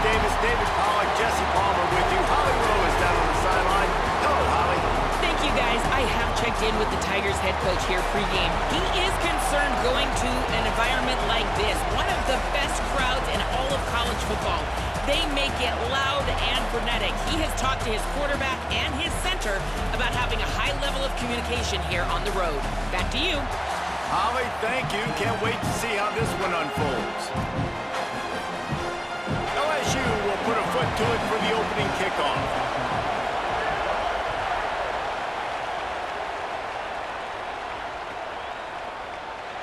Davis, David Pollack, Jesse Palmer with you. Holly Rowe is down on the sideline. Hello, Holly. Thank you, guys. I have checked in with the Tigers head coach here pregame. He is concerned going to an environment like this, one of the best crowds in all of college football. They make it loud and frenetic. He has talked to his quarterback and his center about having a high level of communication here on the road. Back to you. Holly, thank you. Can't wait to see how this one unfolds. LSU will put a foot to it for the opening kickoff.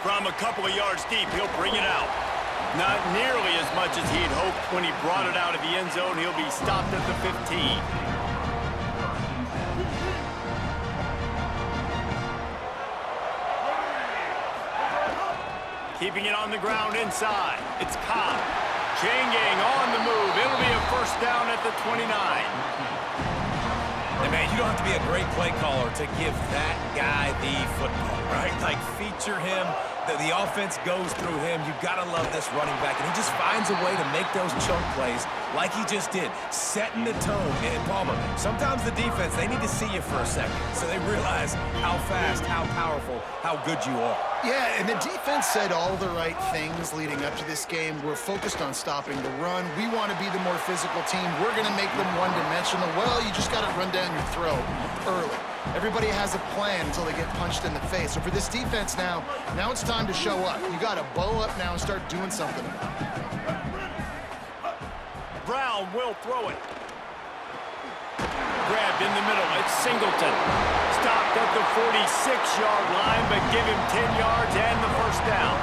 From a couple of yards deep, he'll bring it out. Not nearly as much as he'd hoped when he brought it out of the end zone. He'll be stopped at the 15. Keeping it on the ground inside. It's Cobb. Chain gang on the move. It'll be a first down at the 29. And man, you don't have to be a great play caller to give that guy the football, right? Like, feature him. The offense goes through him. You've got to love this running back. And he just finds a way to make those chunk plays like he just did, setting the tone. And Palmer, sometimes the defense, they need to see you for a second so they realize how fast, how powerful, how good you are. Yeah, and the defense said all the right things leading up to this game. We're focused on stopping the run. We want to be the more physical team. We're going to make them one-dimensional. Well, you just got to run down your throat early. Everybody has a plan until they get punched in the face. So for this defense now it's time to show up. You got to bow up now and start doing something about it. Brown will throw it. Grabbed in the middle. It's Singleton. Stopped at the 46-yard line, but give him 10 yards and the first down.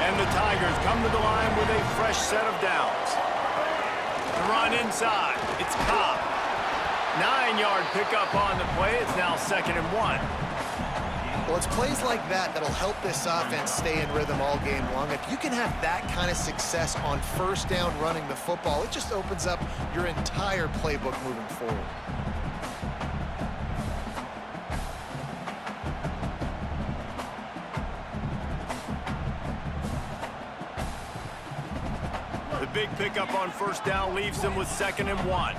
And the Tigers come to the line with a fresh set of downs. The run inside. It's Cobb. 9-yard pickup on the play. It's now 2nd and 1. Well, it's plays like that that'll help this offense stay in rhythm all game long. If you can have that kind of success on first down running the football, it just opens up your entire playbook moving forward. The big pickup on first down leaves them with 2nd and 1.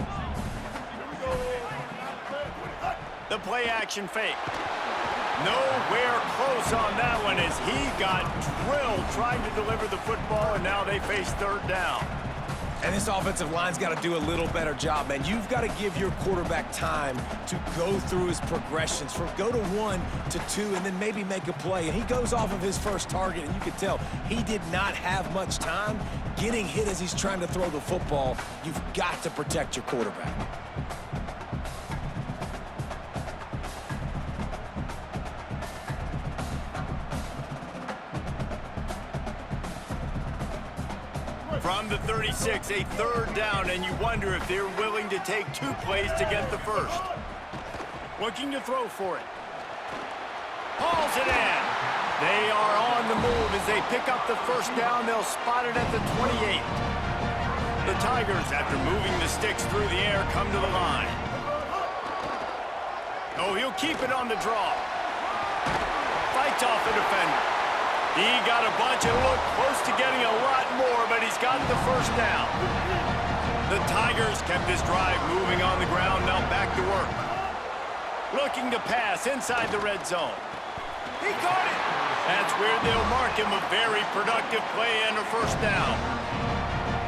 The play action fake. Nowhere close on that one as he got drilled trying to deliver the football, and now they face 3rd down. And this offensive line's got to do a little better job, man. You've got to give your quarterback time to go through his progressions from go to 1 to 2 and then maybe make a play. And he goes off of his first target, and you can tell he did not have much time getting hit as he's trying to throw the football. You've got to protect your quarterback. From the 36, a 3rd down, and you wonder if they're willing to take 2 plays to get the first. Looking to throw for it. Hauls it in. They are on the move as they pick up the first down. They'll spot it at the 28. The Tigers, after moving the sticks through the air, come to the line. Oh, he'll keep it on the draw. Fights off the defender. He got a bunch and looked close to getting a lot more, but he's got the first down. The Tigers kept this drive moving on the ground, now back to work. Looking to pass inside the red zone. He caught it. That's where they'll mark him a very productive play and a first down.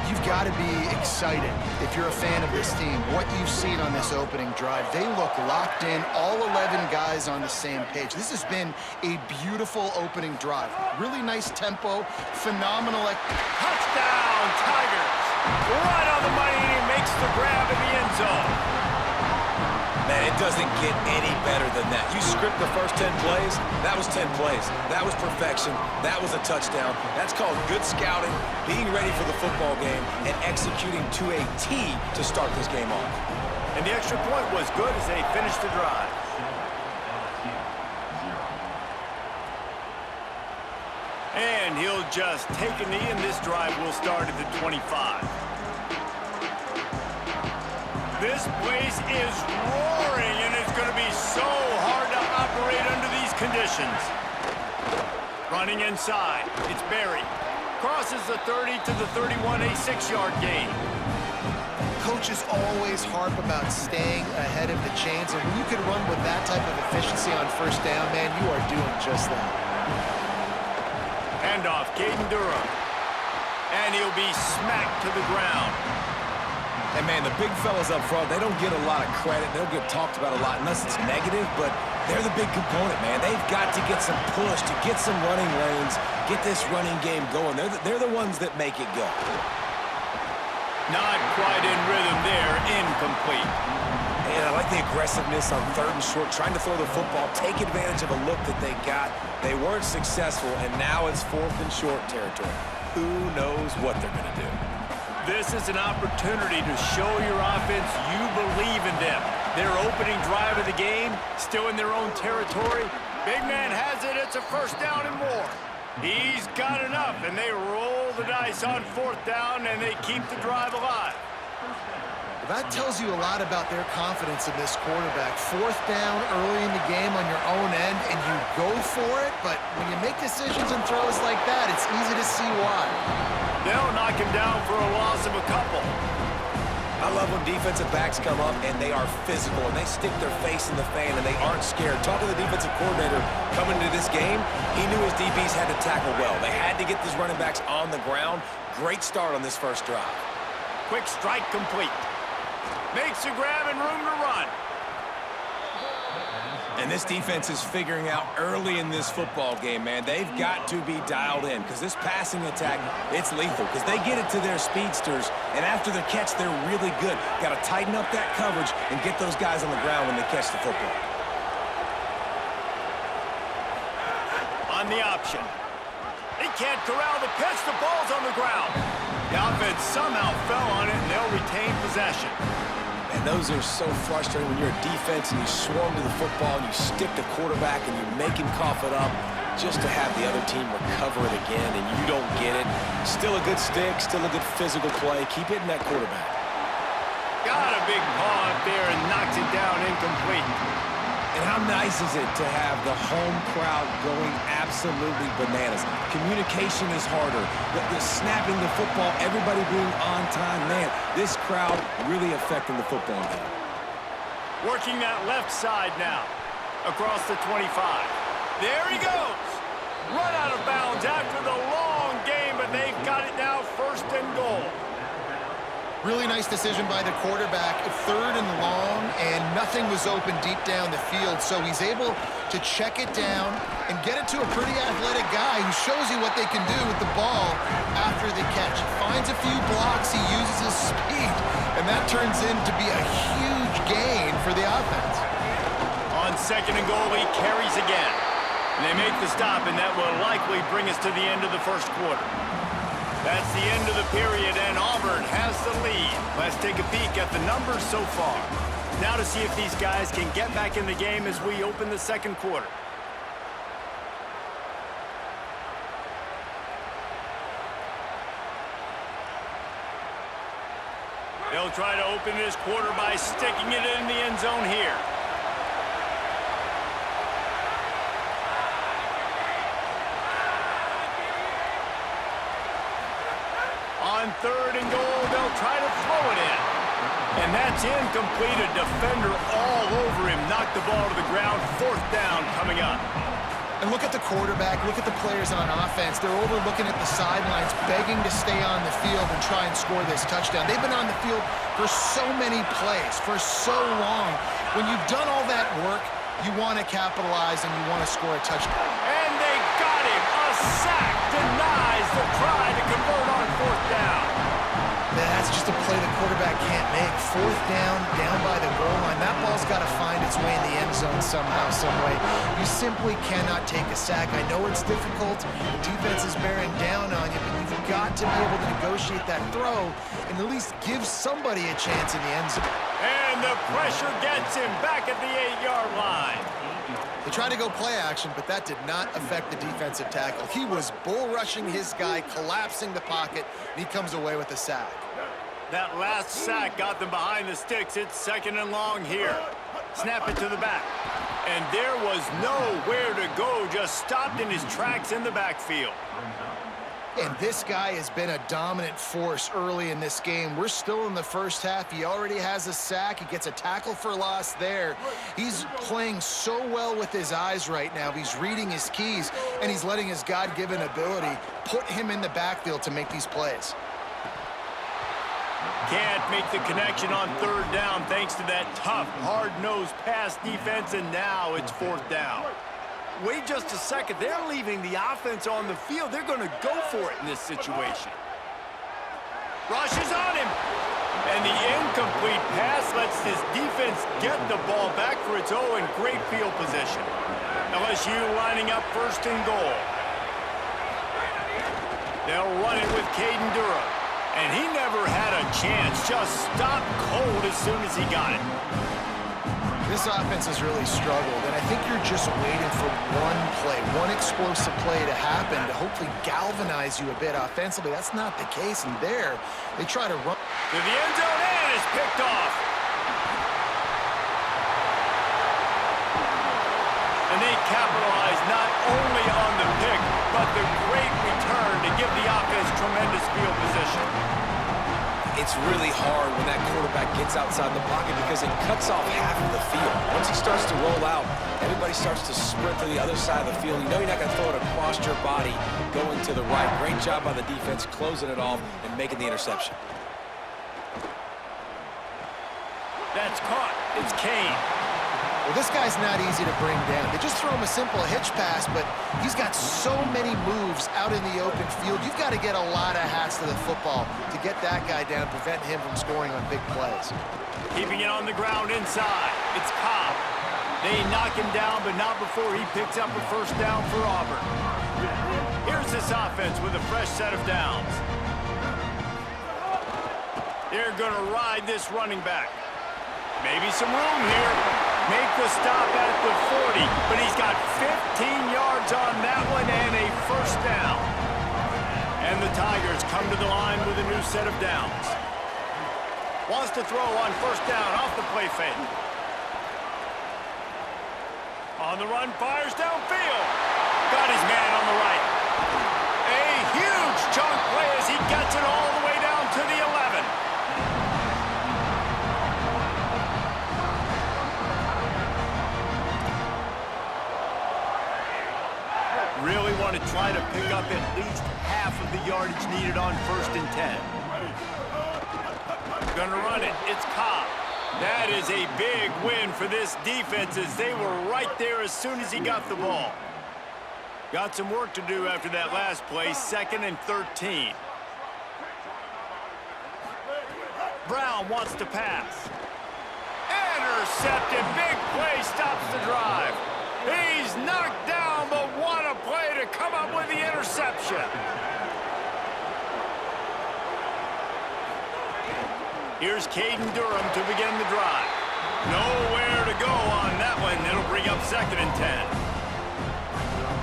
You've got to be excited if you're a fan of this team. What you've seen on this opening drive, they look locked in, all 11 guys on the same page. This has been a beautiful opening drive. Really nice tempo, phenomenal. Touchdown, Tigers! Right on the money, and he makes the grab in the end zone. Man, it doesn't get any better than that. You script the first 10 plays, that was 10 plays. That was perfection. That was a touchdown. That's called good scouting, being ready for the football game, and executing to a T to start this game off. And the extra point was good as they finished the drive. And he'll just take a knee, and this drive will start at the 25. This place is roaring, and it's going to be so hard to operate under these conditions. Running inside, it's Barry. Crosses the 30 to the 31, a 6-yard gain. Coaches always harp about staying ahead of the chains, and when you can run with that type of efficiency on first down, man, you are doing just that. Handoff, Caden Durham. And he'll be smacked to the ground. And, man, the big fellas up front, they don't get a lot of credit. They don't get talked about a lot unless it's negative, but they're the big component, man. They've got to get some push, to get some running lanes, get this running game going. They're the ones that make it go. Not quite in rhythm there, incomplete. And I like the aggressiveness on 3rd and short, trying to throw the football, take advantage of a look that they got. They weren't successful, and now it's 4th and short territory. Who knows what they're going to do? This is an opportunity to show your offense you believe in them. Their opening drive of the game, still in their own territory. Big man has it, it's a first down and more. He's got enough, and they roll the dice on 4th down, and they keep the drive alive. That tells you a lot about their confidence in this quarterback. 4th down early in the game on your own end, and you go for it, but when you make decisions and throws like that, it's easy to see why. They'll knock him down for a loss of a couple. I love when defensive backs come up and they are physical and they stick their face in the fan and they aren't scared. Talking to the defensive coordinator coming into this game, he knew his DBs had to tackle well. They had to get these running backs on the ground. Great start on this first drive. Quick strike complete. Makes a grab and room to run. And this defense is figuring out early in this football game, man. They've got to be dialed in because this passing attack, it's lethal because they get it to their speedsters, and after the catch, they're really good. Got to tighten up that coverage and get those guys on the ground when they catch the football. On the option. They can't corral the pitch. The ball's on the ground. The offense somehow fell on it, and they'll retain possession. And those are so frustrating when you're a defense and you swarm to the football, and you stick the quarterback, and you make him cough it up just to have the other team recover it again, and you don't get it. Still a good stick, still a good physical play. Keep hitting that quarterback. Got a big paw up there and knocks it down incomplete. And how nice is it to have the home crowd going absolutely bananas? Communication is harder. The snapping the football, everybody being on time. Man, this crowd really affecting the football game. Working that left side now. Across the 25. There he goes. Run out of bounds after the long game, but they've got it now 1st and goal. Really nice decision by the quarterback. 3rd and long, and nothing was open deep down the field, so he's able to check it down and get it to a pretty athletic guy who shows you what they can do with the ball after the catch. He finds a few blocks, he uses his speed, and that turns into be a huge gain for the offense. On 2nd and goal, he carries again. And they make the stop, and that will likely bring us to the end of the 1st quarter. That's the end of the period, and Auburn has the lead. Let's take a peek at the numbers so far. Now to see if these guys can get back in the game as we open the 2nd quarter. They'll try to open this quarter by sticking it in the end zone here. On 3rd and goal, they'll try to throw it in. And that's incomplete. A defender all over him. Knocked the ball to the ground. 4th down coming up. And look at the quarterback. Look at the players on offense. They're overlooking at the sidelines, begging to stay on the field and try and score this touchdown. They've been on the field for so many plays, for so long. When you've done all that work, you want to capitalize and you want to score a touchdown. And they got him. A sack denies the try to convert on 4th down. That's just a play the quarterback can't make. 4th down, down by the goal line. That ball's got to find its way in the end zone somehow, some way. You simply cannot take a sack. I know it's difficult. The defense is bearing down on you, but you've got to be able to negotiate that throw and at least give somebody a chance in the end zone. And the pressure gets him back at the 8-yard line. They tried to go play action, but that did not affect the defensive tackle. He was bull rushing his guy, collapsing the pocket, and he comes away with a sack. That last sack got them behind the sticks. It's 2nd and long here. Snap it to the back. And there was nowhere to go, just stopped in his tracks in the backfield. And this guy has been a dominant force early in this game. We're still in the first half. He already has a sack. He gets a tackle for loss there. He's playing so well with his eyes right now. He's reading his keys, and he's letting his God-given ability put him in the backfield to make these plays. Can't make the connection on third down thanks to that tough, hard-nosed pass defense, and now it's fourth down. Wait just a second. They're leaving the offense on the field. They're going to go for it in this situation. Rushes on him. And the incomplete pass lets this defense get the ball back for its own in great field position. LSU lining up first and goal. They'll run it with Caden Durham. And he never had a chance. Just stopped cold as soon as he got it. This offense has really struggled, and I think you're just waiting for one play, one explosive play to happen to hopefully galvanize you a bit offensively. That's not the case, and there, they try to run. To the end zone, and it's picked off. And they capitalize not only on the pick, but the great return to give the offense tremendous field position. It's really hard when that quarterback gets outside the pocket because it cuts off half of the field. Once he starts to roll out, everybody starts to sprint to the other side of the field. You know you're not going to throw it across your body going to the right. Great job by the defense closing it off and making the interception. That's caught. It's Kane. Well, this guy's not easy to bring down. They just throw him a simple hitch pass, but he's got so many moves out in the open field. You've got to get a lot of hats to the football to get that guy down, prevent him from scoring on big plays. Keeping it on the ground inside. It's Cobb. They knock him down, but not before he picks up a first down for Auburn. Here's this offense with a fresh set of downs. They're going to ride this running back. Maybe some room here. Make the stop at the 40, but he's got 15 yards on that one and a first down. And the Tigers come to the line with a new set of downs. Wants to throw on first down off the play fake. On the run, fires downfield. Got his man on the right. A huge chunk play as he gets it all the way down to the 11. Really want to try to pick up at least half of the yardage needed on first and 10. Gonna run it. It's Cobb. That is a big win for this defense as they were right there as soon as he got the ball. Got some work to do after that last play, 2nd and 13. Brown wants to pass. Intercepted. Big play stops the drive. He's knocked down, but what a play to come up with the interception. Here's Caden Durham to begin the drive. Nowhere to go on that one. It'll bring up 2nd and 10.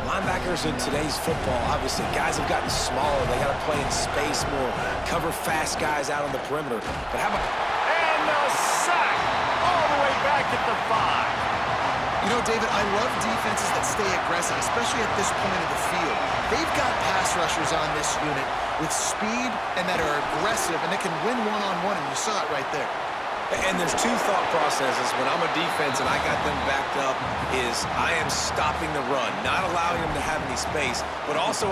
Linebackers in today's football, obviously, guys have gotten smaller. They got to play in space more, cover fast guys out on the perimeter. But how about... And a sack all the way back at the 5. You know, David, I love defenses that stay aggressive, especially at this point of the field. They've got pass rushers on this unit with speed and that are aggressive, and they can win one-on-one, and you saw it right there. And there's two thought processes when I'm a defense and I got them backed up is I am stopping the run, not allowing them to have any space, but also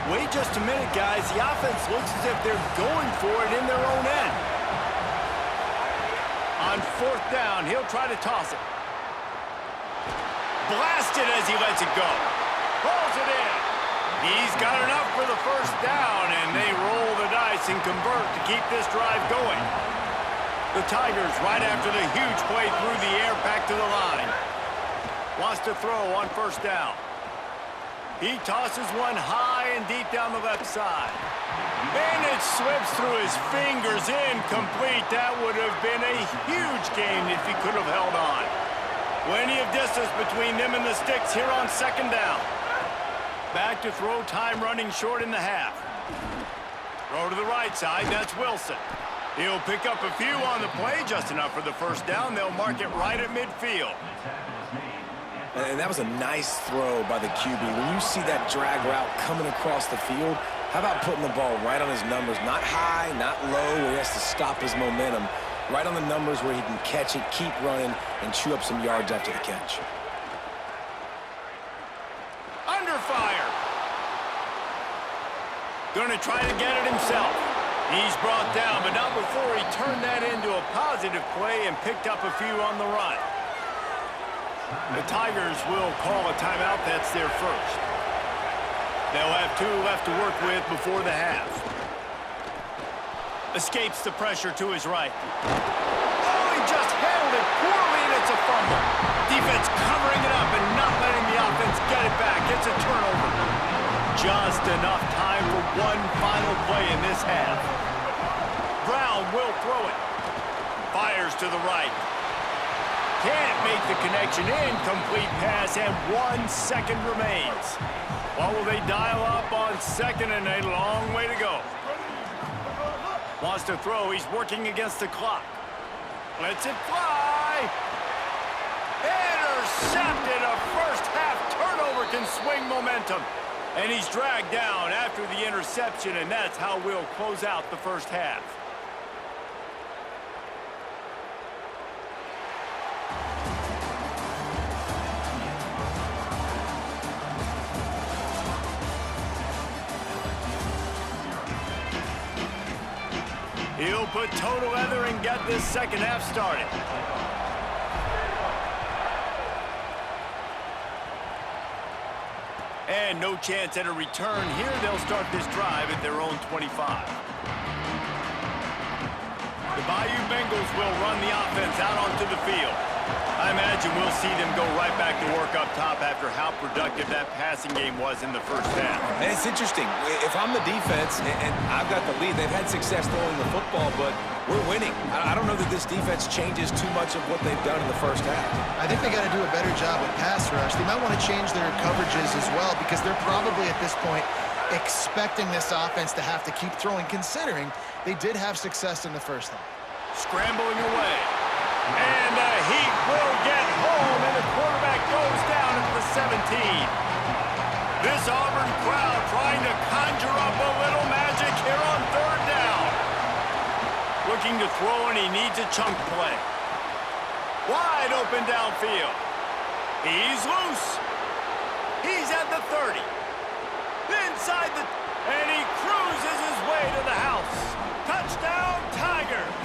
Wait just a minute, guys. The offense looks as if they're going for it in their own end. On fourth down, he'll try to toss it. Blasted as he lets it go. Rolls it in. He's got enough for the first down, and they roll the dice and convert to keep this drive going. The Tigers, right after the huge play through the air, back to the line. Wants to throw on first down. He tosses one high and deep down the left side. And it slips through his fingers, incomplete. That would have been a huge gain if he could have held on. Plenty of distance between them and the sticks here on second down. Back to throw, time running short in the half. Throw to the right side, that's Wilson. He'll pick up a few on the play, just enough for the first down. They'll mark it right at midfield. And that was a nice throw by the QB. When you see that drag route coming across the field, How about putting the ball right on his numbers? Not high, not low, where he has to stop his momentum. Right on the numbers where he can catch it, keep running, and chew up some yards after the catch. Under fire. Gonna try to get it himself. He's brought down, but not before he turned that into a positive play and picked up a few on the run. The Tigers will call a timeout. That's their first. They'll have 2 left to work with before the half. Escapes the pressure to his right. Oh, he just handled it poorly, and it's a fumble. Defense covering it up and not letting the offense get it back. It's a turnover. Just enough time for one final play in this half. Brown will throw it. Fires to the right. Can't make the connection. Incomplete pass, and 1 second remains. What will they dial up on second, and a long way to go. Wants to throw. He's working against the clock. Lets it fly. Intercepted. A first half turnover can swing momentum. And he's dragged down after the interception, and that's how we'll close out the first half. He'll put toe together and get this second half started. And no chance at a return here. They'll start this drive at their own 25. The Bayou Bengals will run the offense out onto the field. I imagine we'll see them go right back to work up top after how productive that passing game was in the first half. And it's interesting. If I'm the defense and I've got the lead, they've had success throwing the football, but we're winning. I don't know that this defense changes too much of what they've done in the first half. I think they got to do a better job with pass rush. They might want to change their coverages as well, because they're probably at this point expecting this offense to have to keep throwing, considering they did have success in the first half. Scrambling away. And he will get home, and the quarterback goes down at the 17. This Auburn crowd trying to conjure up a little magic here on third down. Looking to throw, and he needs a chunk play. Wide open downfield. He's loose. He's at the 30. Inside the... And he cruises his way to the house. Touchdown, Tigers.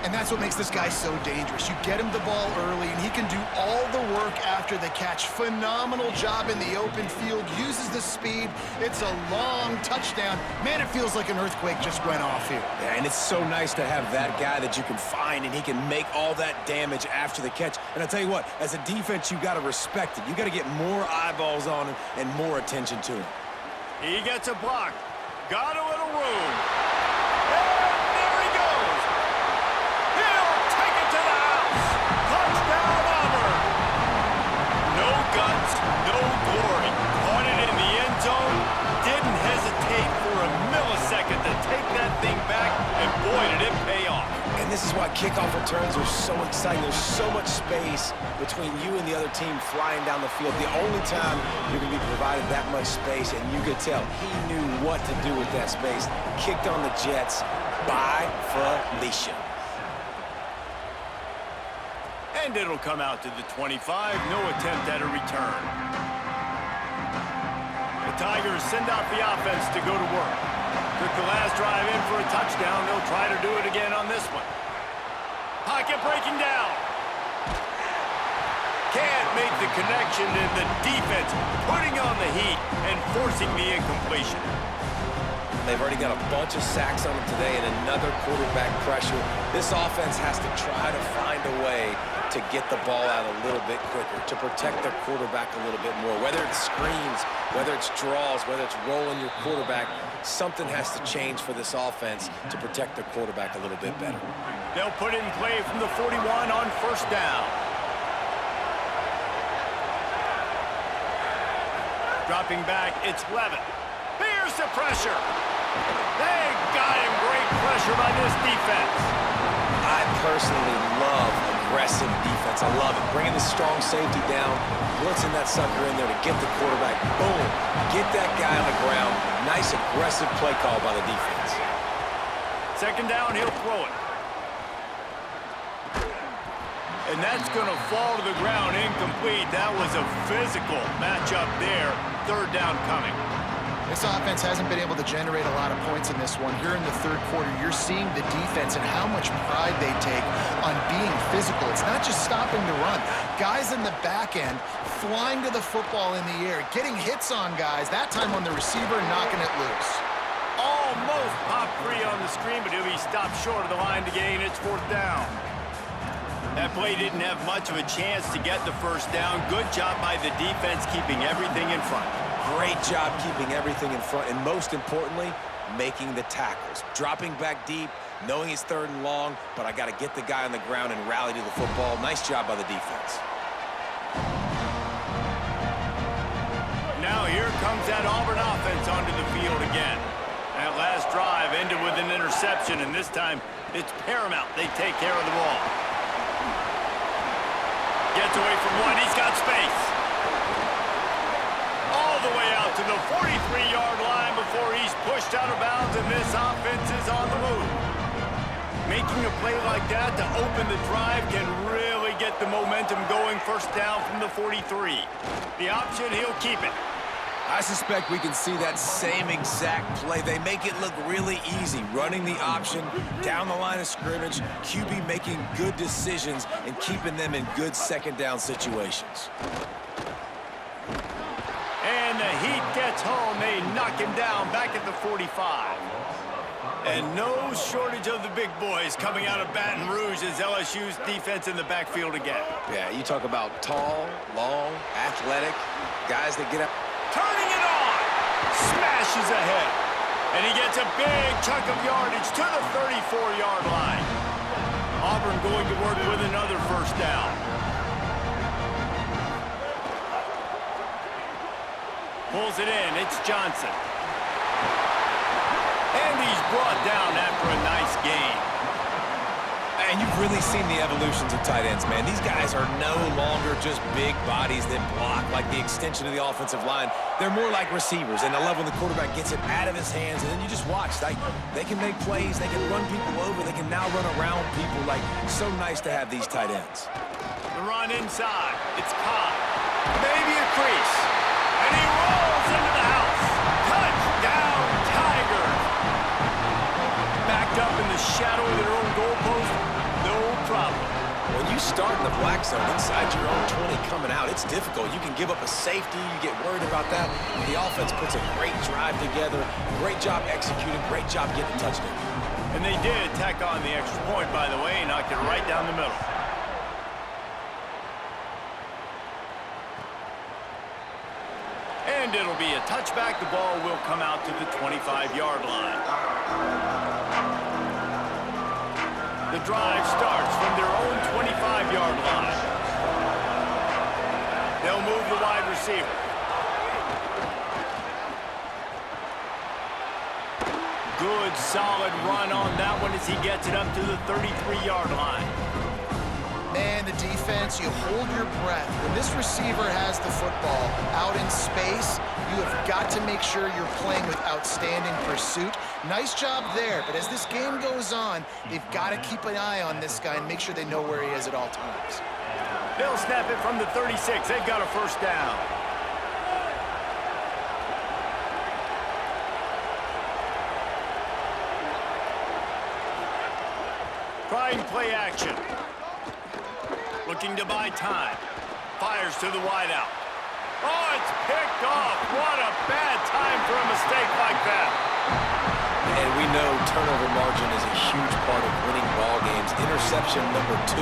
And that's what makes this guy so dangerous. You get him the ball early, and he can do all the work after the catch. Phenomenal job in the open field. Uses the speed. It's a long touchdown. Man, it feels like an earthquake just went off here. Yeah, and it's so nice to have that guy that you can find, and he can make all that damage after the catch. And I'll tell you what, as a defense, you got to respect it. You got to get more eyeballs on him and more attention to him. He gets a block. Got a little room. No glory. Caught it in the end zone. Didn't hesitate for a millisecond to take that thing back, and boy, did it pay off. And this is why kickoff returns are so exciting. There's so much space between you and the other team flying down the field. The only time you're going to be provided that much space, and you could tell he knew what to do with that space. Kicked on the Jets by Felicia. And it'll come out to the 25. No attempt at a return. The Tigers send out the offense to go to work. Took the last drive in for a touchdown. They'll try to do it again on this one. Pocket breaking down. Can't make the connection, and the defense putting on the heat and forcing the incompletion. They've already got a bunch of sacks on them today and another quarterback pressure. This offense has to try to find a way to get the ball out a little bit quicker, to protect their quarterback a little bit more. Whether it's screens, whether it's draws, whether it's rolling your quarterback, something has to change for this offense to protect their quarterback a little bit better. They'll put it in play from the 41 on first down. Dropping back, it's Levin. Here's the pressure. They got him. Great pressure by this defense. I personally love a aggressive defense. I love it. Bringing the strong safety down, blitzing that sucker in there to get the quarterback. Boom. Get that guy on the ground. Nice aggressive play call by the defense. Second down, he'll throw it. And that's going to fall to the ground incomplete. That was a physical matchup there. Third down coming. This offense hasn't been able to generate a lot of points in this one. Here in the third quarter, you're seeing the defense and how much pride they take on being physical. It's not just stopping the run. Guys in the back end flying to the football in the air, getting hits on guys, that time on the receiver, knocking it loose. Almost popped free on the screen, but he'll be stopped short of the line to gain. It's fourth down. That play didn't have much of a chance to get the first down. Good job by the defense keeping everything in front. Great job keeping everything in front, and most importantly, making the tackles. Dropping back deep, knowing it's third and long, but I got to get the guy on the ground and rally to the football. Nice job by the defense. Now here comes that Auburn offense onto the field again. That last drive ended with an interception, and this time it's paramount they take care of the ball. Gets away from one. He's got space. All the way out to the 43-yard line before he's pushed out of bounds, and this offense is on the move. Making a play like that to open the drive can really get the momentum going. First down from the 43. The option, he'll keep it. I suspect we can see that same exact play. They make it look really easy, running the option down the line of scrimmage, QB making good decisions and keeping them in good second down situations. And the heat gets home. They knock him down back at the 45. And no shortage of the big boys coming out of Baton Rouge as LSU's defense in the backfield again. Yeah, you talk about tall, long, athletic, guys that get up. Turning it on. Smashes ahead. And he gets a big chunk of yardage to the 34-yard line. Auburn going to work with another first down. Pulls it in. It's Johnson. And he's brought down after a nice gain. And you've really seen the evolutions of tight ends, man. These guys are no longer just big bodies that block like the extension of the offensive line. They're more like receivers, and I love when the quarterback gets it out of his hands, and then you just watch. They can make plays, they can run people over, they can now run around people. Like, so nice to have these tight ends. The run inside. It's caught. Maybe a crease. And he rolls into the house. Touchdown, Tigers. Backed up in the shadow of their own goalpost. No problem. When you start in the black zone inside your own 20 coming out, it's difficult. You can give up a safety. You get worried about that. The offense puts a great drive together. Great job executing. Great job getting a touchdown. And they did tack on the extra point, by the way, and knocked it right down the middle. And it'll be a touchback. The ball will come out to the 25-yard line. The drive starts from their own 25-yard line. They'll move the wide receiver. Good, solid run on that one as he gets it up to the 33-yard line. Man, the defense, you hold your breath. When this receiver has the football out in space, you have got to make sure you're playing with outstanding pursuit. Nice job there, but as this game goes on, they've got to keep an eye on this guy and make sure they know where he is at all times. They'll snap it from the 36. They've got a first down. Trying play action. Looking to buy time. Fires to the wideout. Oh, it's picked off. What a bad time for a mistake like that. And we know turnover margin is a huge part of winning ball games. Interception number 2.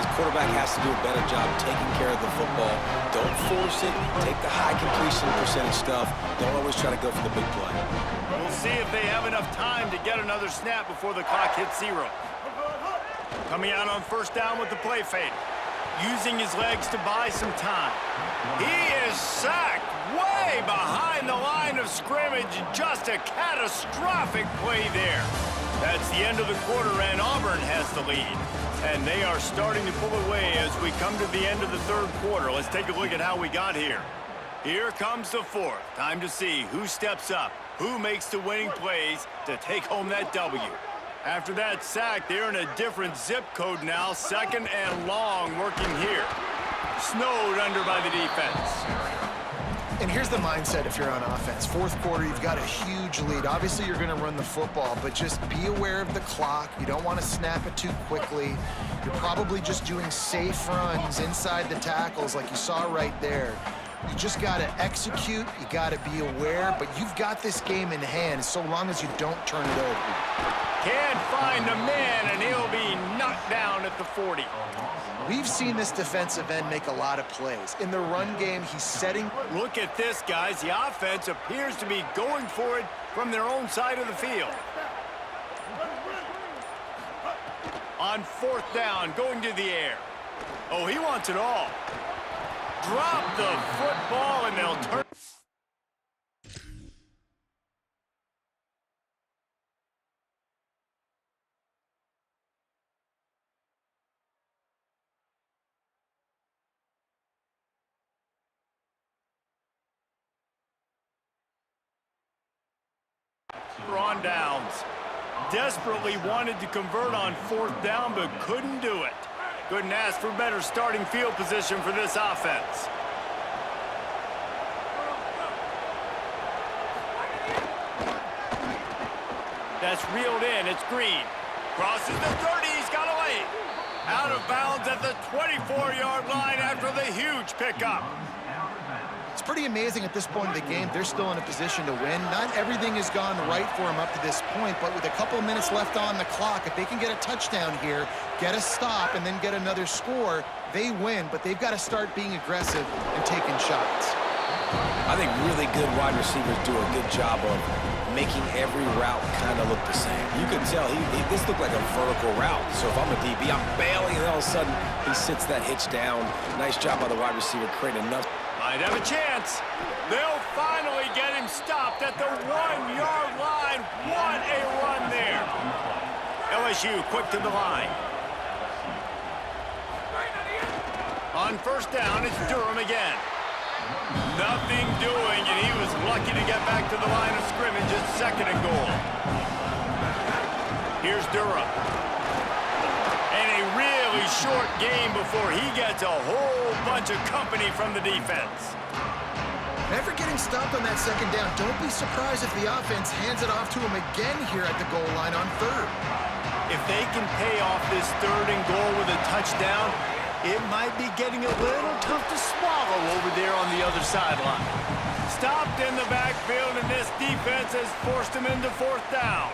This quarterback has to do a better job taking care of the football. Don't force it. Take the high completion percentage stuff. Don't always try to go for the big play. We'll see if they have enough time to get another snap before the clock hits 0. Coming out on first down with the play fade. Using his legs to buy some time. He is sacked way behind the line of scrimmage. Just a catastrophic play there. That's the end of the quarter, and Auburn has the lead. And they are starting to pull away as we come to the end of the third quarter. Let's take a look at how we got here. Here comes the fourth. Time to see who steps up, who makes the winning plays to take home that W. After that sack, they're in a different zip code now. Second and long working here. Snowed under by the defense. And here's the mindset if you're on offense. Fourth quarter, you've got a huge lead. Obviously, you're going to run the football, but just be aware of the clock. You don't want to snap it too quickly. You're probably just doing safe runs inside the tackles like you saw right there. You just got to execute. You got to be aware, but you've got this game in hand so long as you don't turn it over. Can't find a man, and he'll be knocked down at the 40. We've seen this defensive end make a lot of plays. In the run game, he's setting. Look at this, guys. The offense appears to be going for it from their own side of the field. On fourth down, going to the air. Oh, he wants it all. Drop the football, and they'll turn. On downs. Desperately wanted to convert on fourth down, but couldn't do it. Couldn't ask for better starting field position for this offense. That's reeled in. It's Green. Crosses the 30. He's got away. Out of bounds at the 24-yard line after the huge pickup. It's pretty amazing at this point of the game. They're still in a position to win. Not everything has gone right for them up to this point, but with a couple of minutes left on the clock, if they can get a touchdown here, get a stop, and then get another score, they win. But they've got to start being aggressive and taking shots. I think really good wide receivers do a good job of making every route kind of look the same. You can tell this looked like a vertical route. So if I'm a DB, I'm bailing, and all of a sudden he sits that hitch down. Nice job by the wide receiver creating enough. Might have a chance. They'll finally get him stopped at the 1-yard line. What a run there. LSU quick to the line. On first down, it's Durham again. Nothing doing, and he was lucky to get back to the line of scrimmage at second and goal. Here's Durham. And a really short game before he gets a whole bunch of company from the defense. After getting stopped on that second down, don't be surprised if the offense hands it off to him again here at the goal line on third. If they can pay off this third and goal with a touchdown, it might be getting a little tough to swallow over there on the other sideline. Stopped in the backfield, and this defense has forced him into fourth down.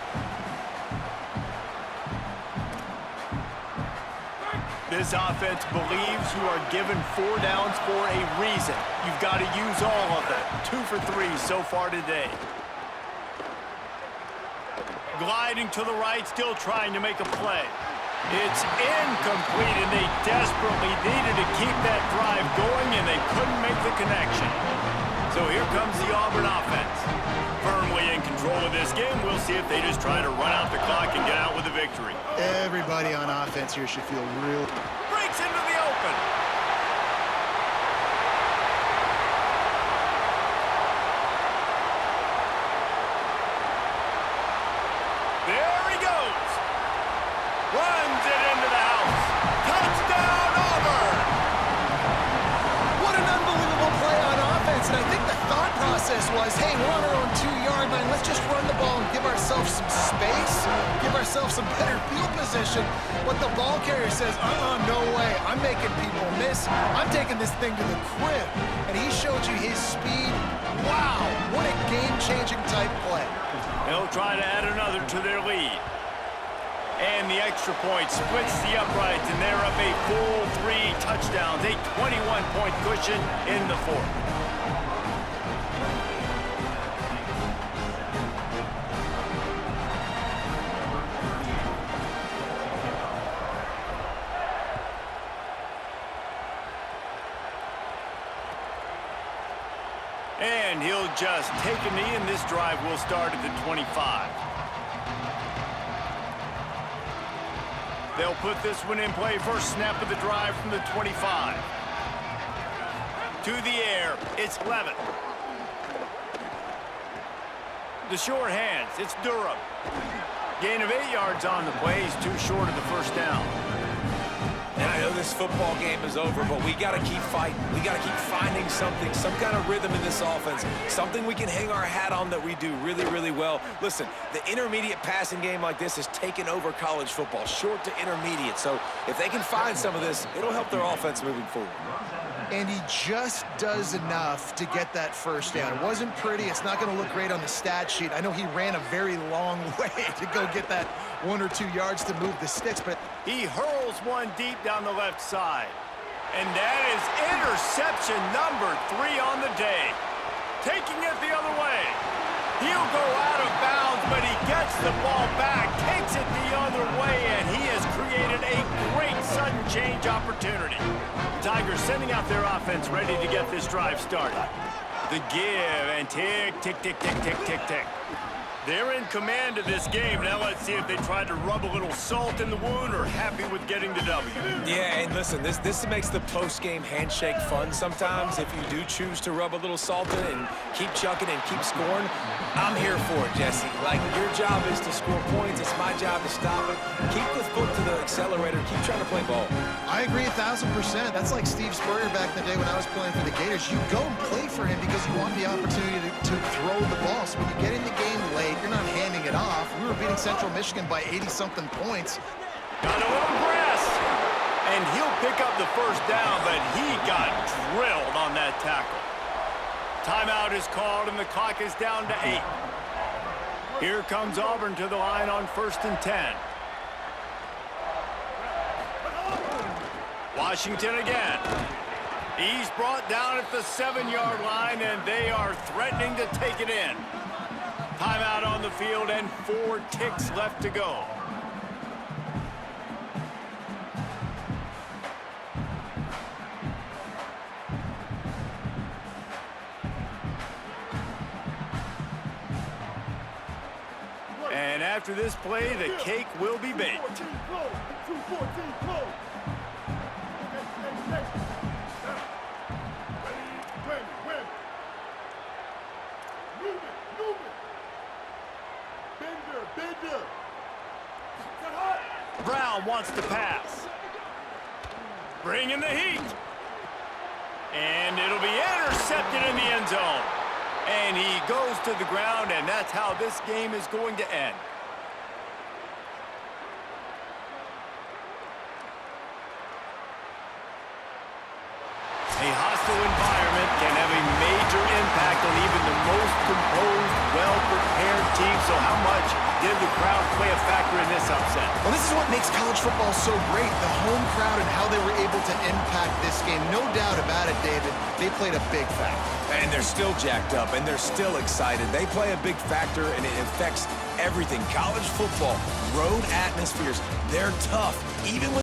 This offense believes you are given 4 downs for a reason. You've got to use all of them. 2 for 3 so far today. Gliding to the right, still trying to make a play. It's incomplete, and they desperately needed to keep that drive going, and they couldn't make the connection. So here comes the Auburn offense. Firmly in control of this game. We'll see if they just try to run out the clock and get out with a victory. Everybody on offense here should feel real. Breaks into the open. There he goes. Runs it into the house. Touchdown, Auburn. What an unbelievable play on offense, and I think the thought process was, hey, we're on our own 2-yard line. Let's just run the ball and give ourselves some space, give ourselves some better field position. But the ball carrier says, no way. I'm making people miss. I'm taking this thing to the crib. And he showed you his speed. Wow, what a game-changing type play. They'll try to add another to their lead. And the extra point splits the uprights, and they're up a full 3 touchdowns, a 21-point cushion in the fourth. And he'll just take a knee, and this drive will start at the 25. They'll put this one in play. First snap of the drive from the 25. To the air, it's Levin. The short hands, it's Durham. Gain of 8 yards on the play. He's too short of the first down. And I know this football game is over, but we got to keep fighting. We got to keep finding something, some kind of rhythm in this offense, something we can hang our hat on that we do really, really well. Listen, the intermediate passing game like this has taken over college football, short to intermediate. So if they can find some of this, it'll help their offense moving forward. And he just does enough to get that first down. It wasn't pretty. It's not going to look great on the stat sheet. I know he ran a very long way to go get that 1 or 2 yards to move the sticks, but he hurls one deep down the left side. And that is interception number 3 on the day. Taking it the other way. He'll go out of bounds, but he gets the ball back, takes it the other way, and he has created a great sudden change opportunity. The Tigers sending out their offense ready to get this drive started. The give and tick, tick, tick, tick, tick, tick, tick. They're in command of this game. Now let's see if they try to rub a little salt in the wound or happy with getting the W. Yeah, and listen, this makes the post-game handshake fun sometimes. If you do choose to rub a little salt in it and keep chucking and keep scoring, I'm here for it, Jesse. Like, your job is to score points. It's my job to stop it. Keep the foot to the accelerator. Keep trying to play ball. I agree 1,000%. That's like Steve Spurrier back in the day when I was playing for the Gators. You go and play for him because you want the opportunity to throw the ball. So when you get in the game late, you're not handing it off. We were beating Central Michigan by 80-something points. Got a little grass. And he'll pick up the first down, but he got drilled on that tackle. Timeout is called, and the clock is down to 8. Here comes Auburn to the line on 1st and 10. Washington again. He's brought down at the 7-yard line, and they are threatening to take it in. Timeout on the field and 4 ticks left to go. And after this play, the cake will be baked. Brown wants to pass. Bringing the heat. And it'll be intercepted in the end zone. And he goes to the ground, and that's how this game is going to end. A hostile environment can have a major impact on even the most composed, well-prepared team. So how much did the crowd play a factor in this upset? Well, this is what makes college football so great, the home crowd and how they were able to impact this game. No doubt about it, David. They played a big factor. And they're still jacked up, and they're still excited. They play a big factor, and it affects everything. College football, road atmospheres, they're tough. Even when